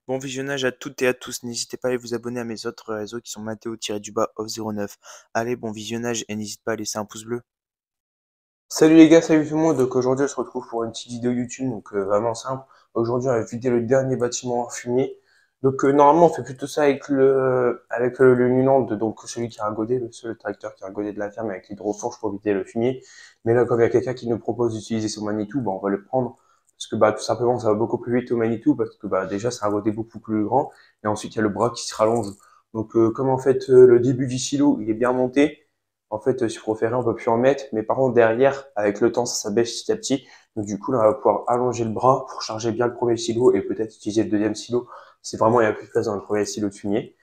Bon visionnage à toutes et à tous, n'hésitez pas à aller vous abonner à mes autres réseaux qui sont Matteo-off09. Allez, bon visionnage et n'hésite pas à laisser un pouce bleu. Salut les gars, salut tout le monde. Donc aujourd'hui on se retrouve pour une petite vidéo YouTube, donc vraiment simple. Aujourd'hui on va vider le dernier bâtiment en fumier. Donc normalement on fait plutôt ça avec le Nuland, donc celui qui a godé, le seul tracteur qui a godé de la ferme avec l'hydrofourche pour vider le fumier. Mais là comme il y a quelqu'un qui nous propose d'utiliser son Manitou, bah on va le prendre parce que bah tout simplement ça va beaucoup plus vite au Manitou parce que bah déjà c'est un godé beaucoup plus grand et ensuite il y a le bras qui se rallonge. Donc comme en fait le début du silo il est bien monté. En fait, sur Proféré, on peut plus en mettre, mais par contre, derrière, avec le temps, ça s'abaisse petit à petit. Donc, du coup, là, on va pouvoir allonger le bras pour charger bien le premier silo et peut-être utiliser le deuxième silo si vraiment il n'y a plus de place dans le premier silo de fumier.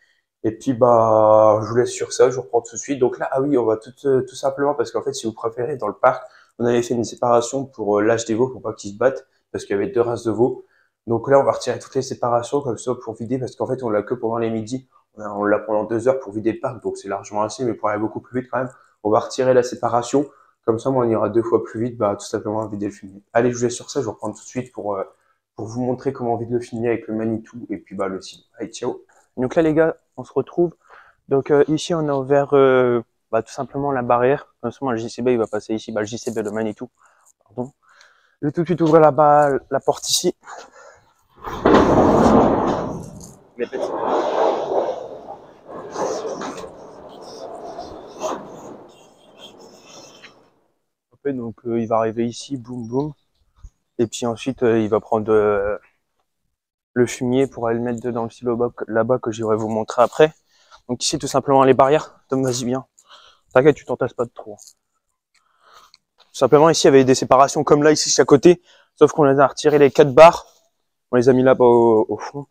Et puis, bah, je vous laisse sur ça, je vous reprends tout de suite. Donc là, ah oui, on va tout simplement, parce qu'en fait, si vous préférez, dans le parc, on avait fait une séparation pour l'âge des veaux, pour pas qu'ils se battent, parce qu'il y avait deux races de veaux. Donc là, on va retirer toutes les séparations, comme ça, pour vider, parce qu'en fait, on l'a que pendant les midis. On l'a pendant 2 heures pour vider le parc, donc c'est largement assez, mais pour aller beaucoup plus vite quand même, on va retirer la séparation. Comme ça, moi, on ira 2 fois plus vite, bah, tout simplement vider le fumier. Allez, je vous laisse sur ça, je vais reprendre tout de suite pour vous montrer comment on vide le fumier avec le Manitou et puis bah, le silo. Allez, ciao. Donc là les gars, on se retrouve. Donc ici on a ouvert tout simplement la barrière. Comme ça, le JCB il va passer ici, le JCB le Manitou. Pardon. Je vais tout de suite ouvrir là-bas la porte ici. Donc il va arriver ici, boum boum. Et puis ensuite il va prendre le fumier pour aller le mettre dans le silo là-bas que j'irai vous montrer après. Donc ici tout simplement les barrières. Tom, vas-y bien. T'inquiète, tu t'entasses pas de trop. Tout simplement ici il y avait des séparations comme là ici à côté, sauf qu'on les a retiré les 4 barres. On les a mis là-bas au fond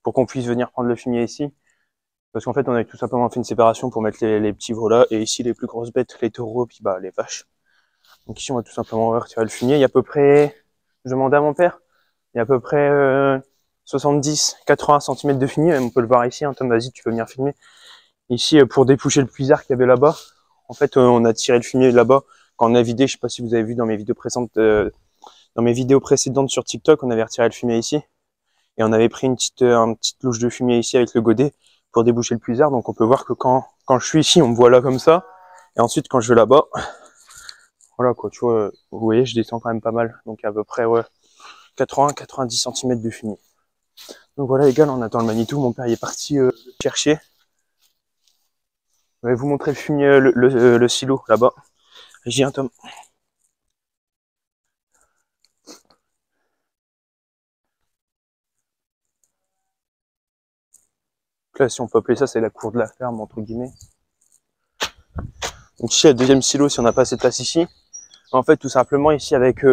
pour qu'on puisse venir prendre le fumier ici. Parce qu'en fait on a tout simplement fait une séparation pour mettre les petits veaux là, et ici les plus grosses bêtes, les taureaux, puis bah les vaches. Donc ici on va tout simplement retirer le fumier. Il y a à peu près, je demandais à mon père, il y a à peu près 70-80 cm de fumier, on peut le voir ici, hein. Tom, vas-y, tu peux venir filmer. Ici pour déboucher le puisard qu'il y avait là-bas. En fait on a tiré le fumier là-bas quand on a vidé. Je sais pas si vous avez vu dans mes vidéos précédentes sur TikTok, on avait retiré le fumier ici et on avait pris une petite louche de fumier ici avec le godet pour déboucher le puisard. Donc on peut voir que quand je suis ici, on me voit là comme ça, et ensuite quand je vais là-bas, voilà quoi, tu vois, vous voyez, je descends quand même pas mal. Donc à peu près 80-90 cm de fumier. Donc voilà les gars, là on attend le Manitou. Mon père il est parti chercher. Je vais vous montrer le fumier, le silo là-bas. J'y un Tom. Là, si on peut appeler ça, c'est la cour de la ferme, entre guillemets. Donc ici, le deuxième silo, si on n'a pas assez de place ici. En fait, tout simplement, ici, avec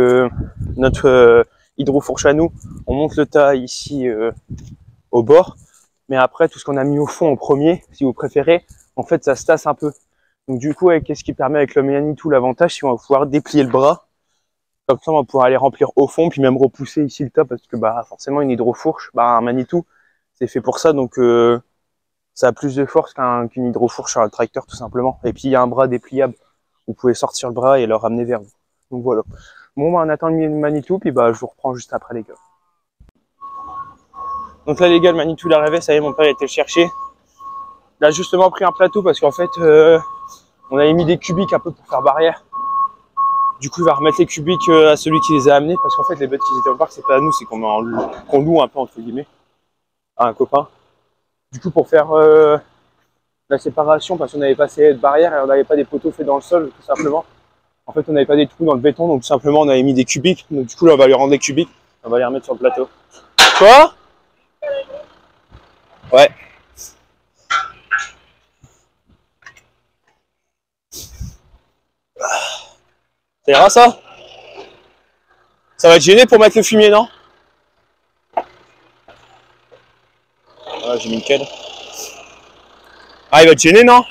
notre hydrofourche à nous, on monte le tas ici au bord. Mais après, tout ce qu'on a mis au fond en premier, si vous préférez, en fait, ça se tasse un peu. Donc du coup, qu'est-ce qui permet avec le Manitou l'avantage, c'est qu'on va pouvoir déplier le bras. Comme ça, on va pouvoir aller remplir au fond, puis même repousser ici le tas, parce que bah forcément, une hydrofourche, un Manitou, c'est fait pour ça. Donc ça a plus de force qu'une hydrofourche sur un tracteur, tout simplement. Et puis il y a un bras dépliable. Vous pouvez sortir le bras et le ramener vers vous. Donc voilà. Bon, on attend le Manitou, puis je vous reprends juste après, les gars. Donc là, les gars, le Manitou il est arrivé, ça y est, mon père a été le chercher. Il a justement pris un plateau parce qu'en fait, on avait mis des cubiques un peu pour faire barrière. Du coup, il va remettre les cubiques à celui qui les a amenés, parce qu'en fait, les bêtes qui étaient au parc, c'est pas à nous, c'est qu'on loue un peu, entre guillemets, à un copain. Du coup, pour faire la séparation, parce qu'on n'avait pas assez de barrières et on n'avait pas des poteaux faits dans le sol, tout simplement. En fait, on n'avait pas des trous dans le béton, donc tout simplement, on avait mis des cubiques. Donc du coup, là, on va lui rendre les cubiques, on va les remettre sur le plateau. Quoi? Ouais. Ça ira, ça? Ça va te gêner pour mettre le fumier, non? Ah, j'ai mis une quelle. Ah, il va te gêner, non?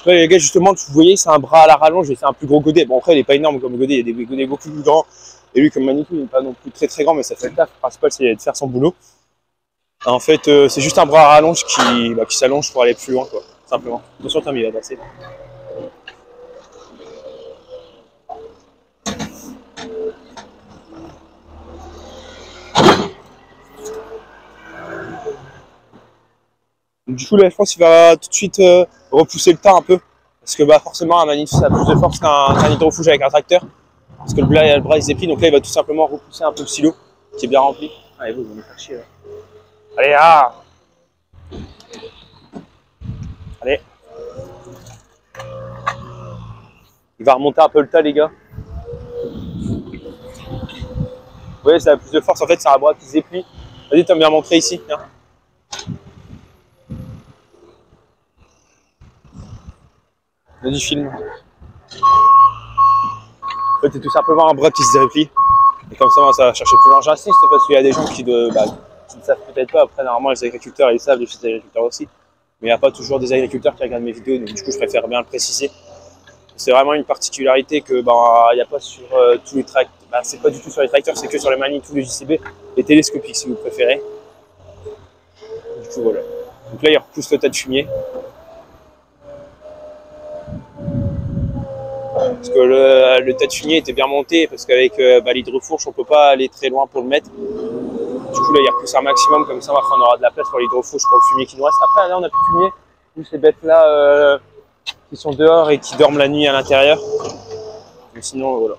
Ouais, les gars, justement, vous voyez, c'est un bras à la rallonge et c'est un plus gros godet. Bon, après, il n'est pas énorme comme godet, il y a des godets beaucoup plus grands. Et lui, comme Manitou, il n'est pas non plus très très grand, mais ça fait le taf. Le principal, c'est de faire son boulot. En fait, c'est juste un bras à rallonge qui s'allonge pour aller plus loin, quoi. simplement. Attention, Tom, il va passer. Du coup, là, je pense qu'il va tout de suite repousser le tas un peu. Parce que bah, forcément, un Manitou, ça a plus de force qu'un hydrofourche avec un tracteur. Parce que le bras il se déplie, donc là, il va tout simplement repousser un peu le silo qui est bien rempli. Allez, vous allez me faire chier là. Allez, ah! Allez. Il va remonter un peu le tas, les gars. Vous voyez, ça a plus de force. En fait, c'est un bras qui se déplie. Vas-y, Tom, viens montrer ici. Viens. Vas-y, filme. En fait, c'est tout simplement un bras qui se déplie. Et comme ça va chercher plus loin. J'insiste parce qu'il y a des gens qui ne savent peut-être pas. Après, normalement, les agriculteurs, ils savent, les fils d'agriculteurs aussi. Mais il n'y a pas toujours des agriculteurs qui regardent mes vidéos. Donc, du coup, je préfère bien le préciser. C'est vraiment une particularité que il n'y a pas sur tous les tracteurs. C'est pas du tout sur les tracteurs, c'est que sur les Manitou, les JCB, les télescopiques si vous préférez. Du coup, voilà. Donc là, il repousse le tas de fumier. Parce que le tas de fumier était bien monté, parce qu'avec l'hydrofourche, on peut pas aller très loin pour le mettre. Du coup, là, il repousse un maximum, comme ça, on aura de la place pour l'hydrofourche, pour le fumier qui nous reste. Après, là, on n'a plus de fumier. Plus ces bêtes-là qui sont dehors et qui dorment la nuit à l'intérieur. Mais sinon, voilà.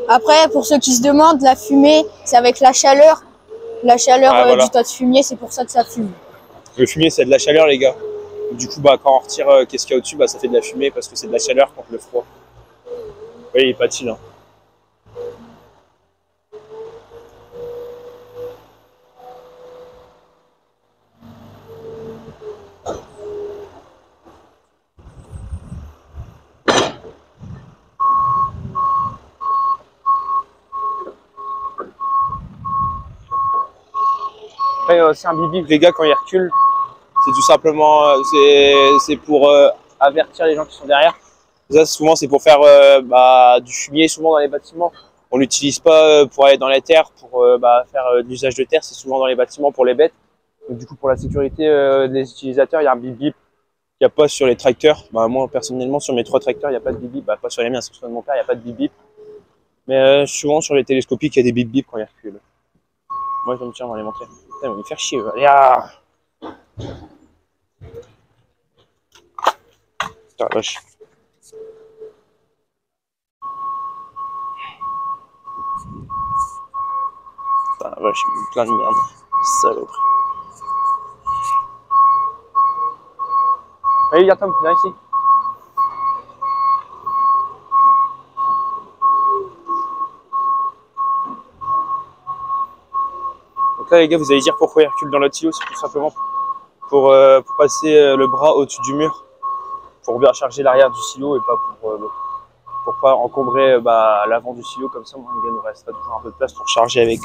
Après, pour ceux qui se demandent, la fumée, c'est avec la chaleur. La chaleur voilà. du tas de fumier, c'est pour ça que ça fume. Le fumier, c'est de la chaleur, les gars. Du coup, quand on retire qu'est-ce qu'il y a au-dessus, ça fait de la fumée parce que c'est de la chaleur contre le froid. Oui, il est pas chill, hein. Après, c'est un bip-bip, les gars, quand ils reculent, c'est tout simplement c'est pour avertir les gens qui sont derrière. Ça, souvent, c'est pour faire du fumier, souvent dans les bâtiments. On l'utilise pas pour aller dans les terres, pour faire de l'usage de terre, c'est souvent dans les bâtiments pour les bêtes. Donc, du coup, pour la sécurité des utilisateurs, il y a un bip-bip qu'il n'y a pas sur les tracteurs. Moi, personnellement, sur mes 3 tracteurs, il n'y a pas de bip-bip. Pas sur les miens, c'est sur mon père, il n'y a pas de bip-bip. Mais souvent, sur les télescopiques, il y a des bip-bip quand ils reculent. Moi, je vais me tiens, on va les montrer. Putain, ils vont me faire chier. Allez, ah! Putain, vache. Putain, la vache, il me plein de merde. Saloperie. Allez, viens, Tom, viens ici. Donc là, les gars, vous allez dire pourquoi il recule dans l'autre silo. C'est tout simplement pour passer le bras au-dessus du mur. Pour bien charger l'arrière du silo et pas pour pas encombrer l'avant du silo. Comme ça, il nous restera toujours un peu de place pour charger avec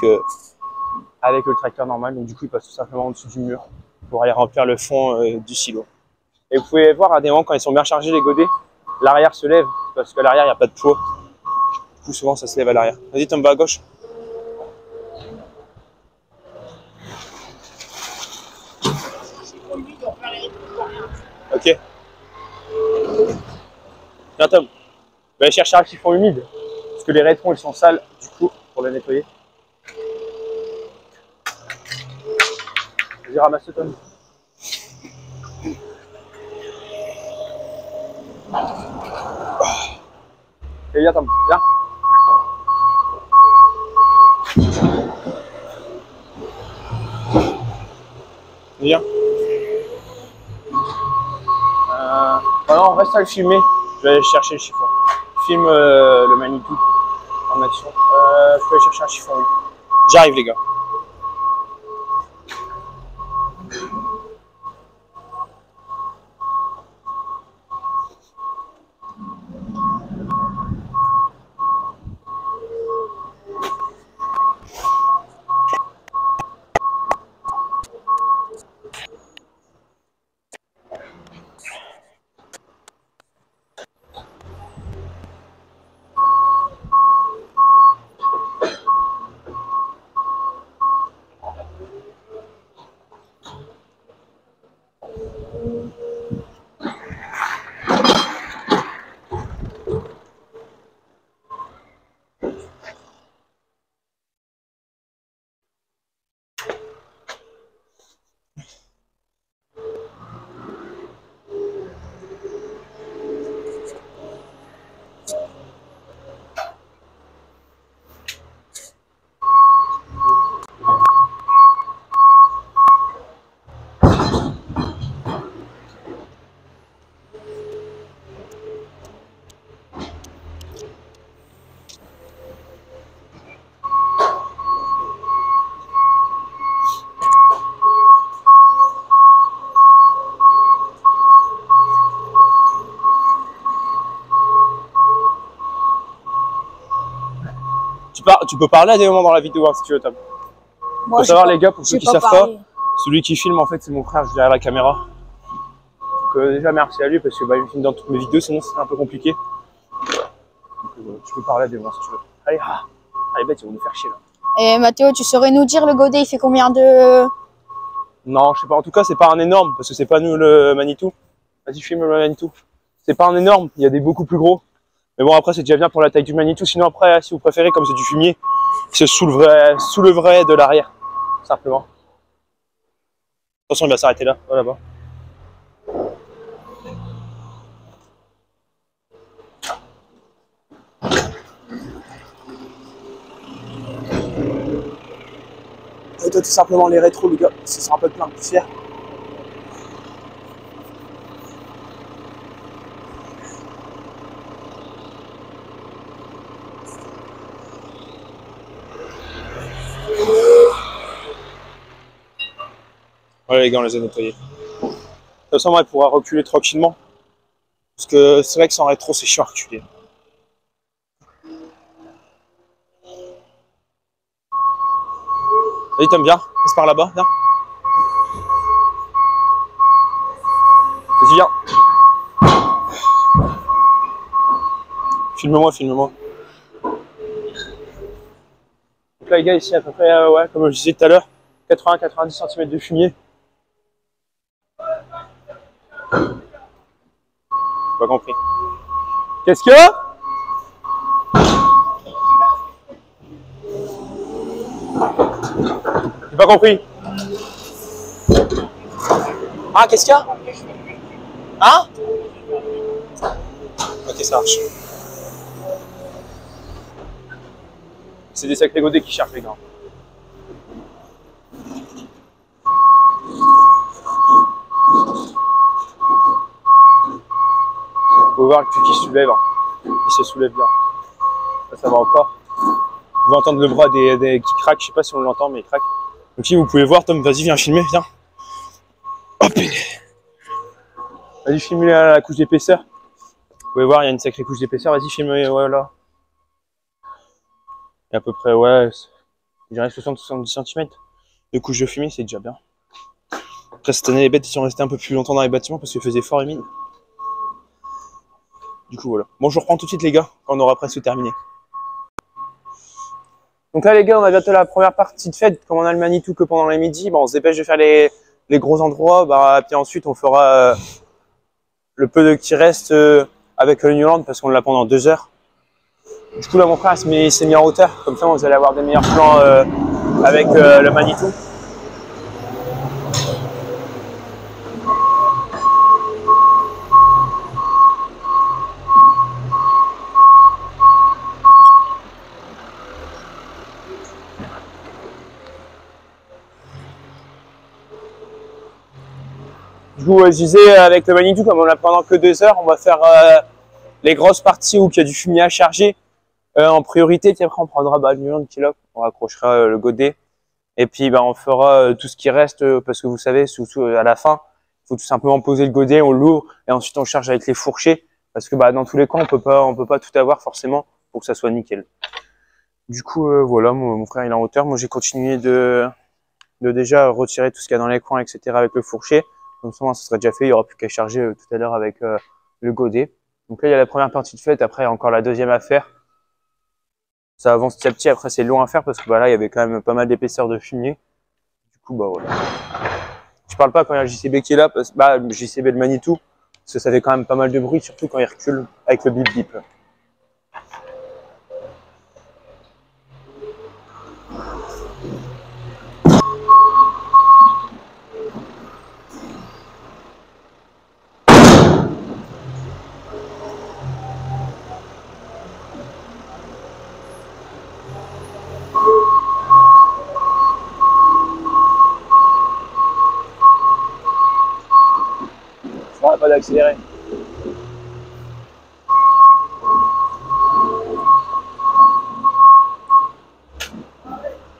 le tracteur normal. Donc du coup, il passe tout simplement au-dessus du mur pour aller remplir le fond du silo. Et vous pouvez voir à des moments, quand ils sont bien chargés, les godets, l'arrière se lève parce qu'à l'arrière, il n'y a pas de poids. Du coup, souvent, ça se lève à l'arrière. Vas-y, Tom, va à gauche. Ok. Viens, Tom. Va aller chercher un chiffon humide. Parce que les rétrons, ils sont sales, du coup, pour les nettoyer. Vas-y, ramasse le Tom. Et viens, Tom. Viens. Viens. Voilà, on reste à le filmer. Je vais aller chercher le chiffon. Filme le Manitou en action. Je peux aller chercher un chiffon. Oui. J'arrive, les gars. Tu peux parler à des moments dans la vidéo hein, si tu veux, Tom. Moi, Faut savoir les gars, pour ceux j'ai qui savent pas, parlé. celui qui filme en fait c'est mon frère juste derrière la caméra. Donc déjà merci à lui parce que bah, il me filme dans toutes mes vidéos, sinon c'est un peu compliqué. Donc tu peux parler à des moments si tu veux. Allez, allez bête, ils vont nous faire chier là. Et Mathéo, tu saurais nous dire le godet, il fait combien de... Non, je sais pas, en tout cas c'est pas un énorme, parce que c'est pas nous le Manitou. Vas-y filme le Manitou. C'est pas un énorme, il y a des beaucoup plus gros. Mais bon après c'est déjà bien pour la taille du Manitou, sinon après si vous préférez comme c'est du fumier, c'est sous le vrai de l'arrière, simplement. Attention il va s'arrêter là, là-bas. Et toi tout simplement les rétros les gars, ce sera un peu plein de poussière. Voilà les gars, on les a nettoyés. Comme ça, moi, il pourra reculer tranquillement. Parce que c'est vrai que sans rétro, c'est chiant à reculer. Vas-y, t'aimes bien? Passe par là-bas, viens. Vas-y, viens. Filme-moi, filme-moi. Donc là, les gars, ici, à peu près, ouais, comme je disais tout à l'heure, 80-90 cm de fumier. Pas compris. Qu'est-ce qu'il y a? J'ai pas compris. Ah, qu'est-ce qu'il y a? Hein? Ok, ça marche. C'est des sacrés godets qui cherchent les gars. Faut voir le cul qui se soulève. Il se soulève bien. Ça va encore. Vous pouvez entendre le bras qui craque. Je sais pas si on l'entend, mais il craque. Donc si vous pouvez voir, Tom, vas-y, viens filmer, viens. Hop. Vas-y, filme la couche d'épaisseur. Vous pouvez voir, il y a une sacrée couche d'épaisseur. Vas-y, filme, voilà. Et à peu près, ouais, je dirais 60-70 cm de couche de fumée, c'est déjà bien. Après, cette année, les bêtes ils sont restés un peu plus longtemps dans les bâtiments parce qu'il faisait fort humide. Du coup, voilà. Bon, je reprends tout de suite, les gars, quand on aura presque terminé. Donc là, les gars, on a bientôt la première partie de fête. Comme on a le Manitou que pendant les midis, bon, on se dépêche de faire les gros endroits. Bah, puis ensuite, on fera le peu de qui reste avec le Newland parce qu'on l'a pendant 2 heures. Du coup, là, mon frère s'est mis en hauteur. Comme ça, vous allez avoir des meilleurs plans avec le Manitou. Du coup, je disais, avec le Manitou, comme on l'a pendant que 2 heures, on va faire les grosses parties où il y a du fumier à charger en priorité. Puis après, on prendra le Newland qui est là, on raccrochera le godet. Et puis, bah, on fera tout ce qui reste, parce que vous savez, surtout à la fin, il faut tout simplement poser le godet, on l'ouvre, et ensuite on charge avec les fourchets. Parce que bah, dans tous les cas, on peut pas tout avoir forcément pour que ça soit nickel. Du coup, voilà, mon frère il est en hauteur. Moi, j'ai continué de déjà retirer tout ce qu'il y a dans les coins, etc. avec le fourcher. Comme ça, ça sera déjà fait. Il n'y aura plus qu'à charger tout à l'heure avec le godet. Donc là, il y a la première partie de fête. Après, il y a encore la deuxième à faire. Ça avance petit à petit. Après, c'est long à faire parce que bah, là, il y avait quand même pas mal d'épaisseur de fumier. Du coup, bah voilà. Je parle pas quand il y a le JCB qui est là, parce que bah, le JCB de Manitou, parce que ça fait quand même pas mal de bruit, surtout quand il recule avec le bip bip. Pas d'accélérer.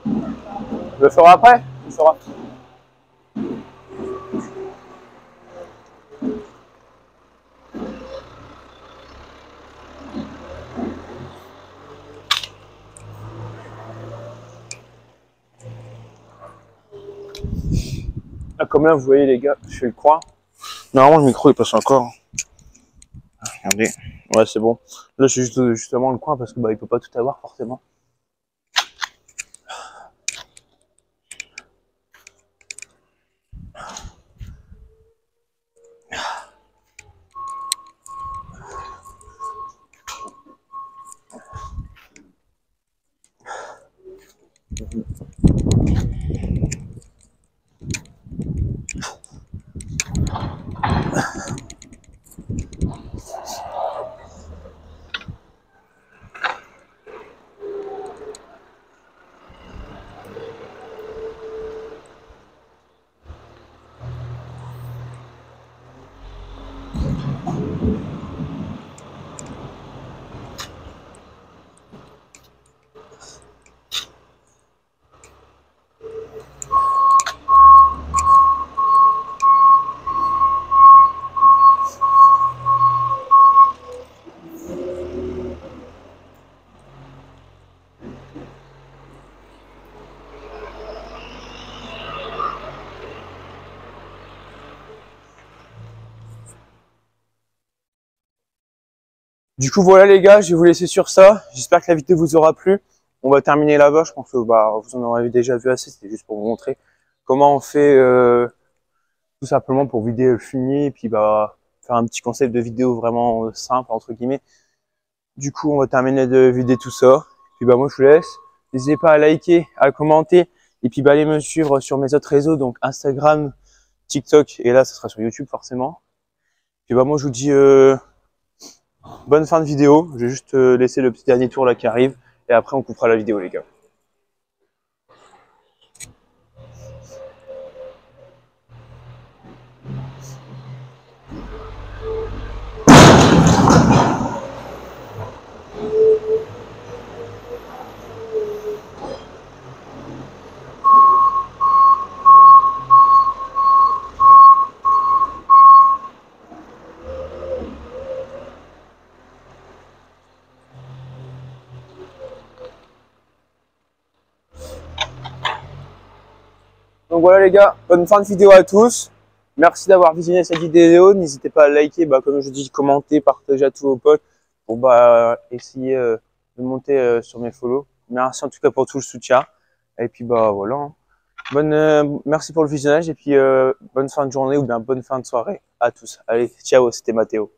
Je le ferai après. Tu le feras. comme là, vous voyez les gars, je fais le croix. Normalement, le micro il passe encore. Regardez. Ouais, c'est bon. Là, je fais justement le coin parce que bah, il peut pas tout avoir forcément. Du coup, voilà les gars, je vais vous laisser sur ça. J'espère que la vidéo vous aura plu. On va terminer là-bas. Je pense que bah, vous en aurez déjà vu assez. C'était juste pour vous montrer comment on fait tout simplement pour vider le fumier et puis bah, faire un petit concept de vidéo vraiment simple, entre guillemets. Du coup, on va terminer de vider tout ça. Puis bah, moi, je vous laisse. N'hésitez pas à liker, à commenter et puis bah, allez me suivre sur mes autres réseaux, donc Instagram, TikTok et là, ça sera sur YouTube forcément. Puis bah, moi, je vous dis bonne fin de vidéo. Je vais juste laisser le petit dernier tour là qui arrive et après, on coupera la vidéo, les gars. Donc voilà les gars, bonne fin de vidéo à tous. Merci d'avoir visionné cette vidéo. N'hésitez pas à liker, bah, comme je dis, commenter, partager à tous vos potes pour bah, essayer de monter sur mes follow. Merci en tout cas pour tout le soutien. Et puis bah voilà. Hein. Merci pour le visionnage et puis bonne fin de journée ou bien bonne fin de soirée à tous. Allez, ciao, c'était Mathéo.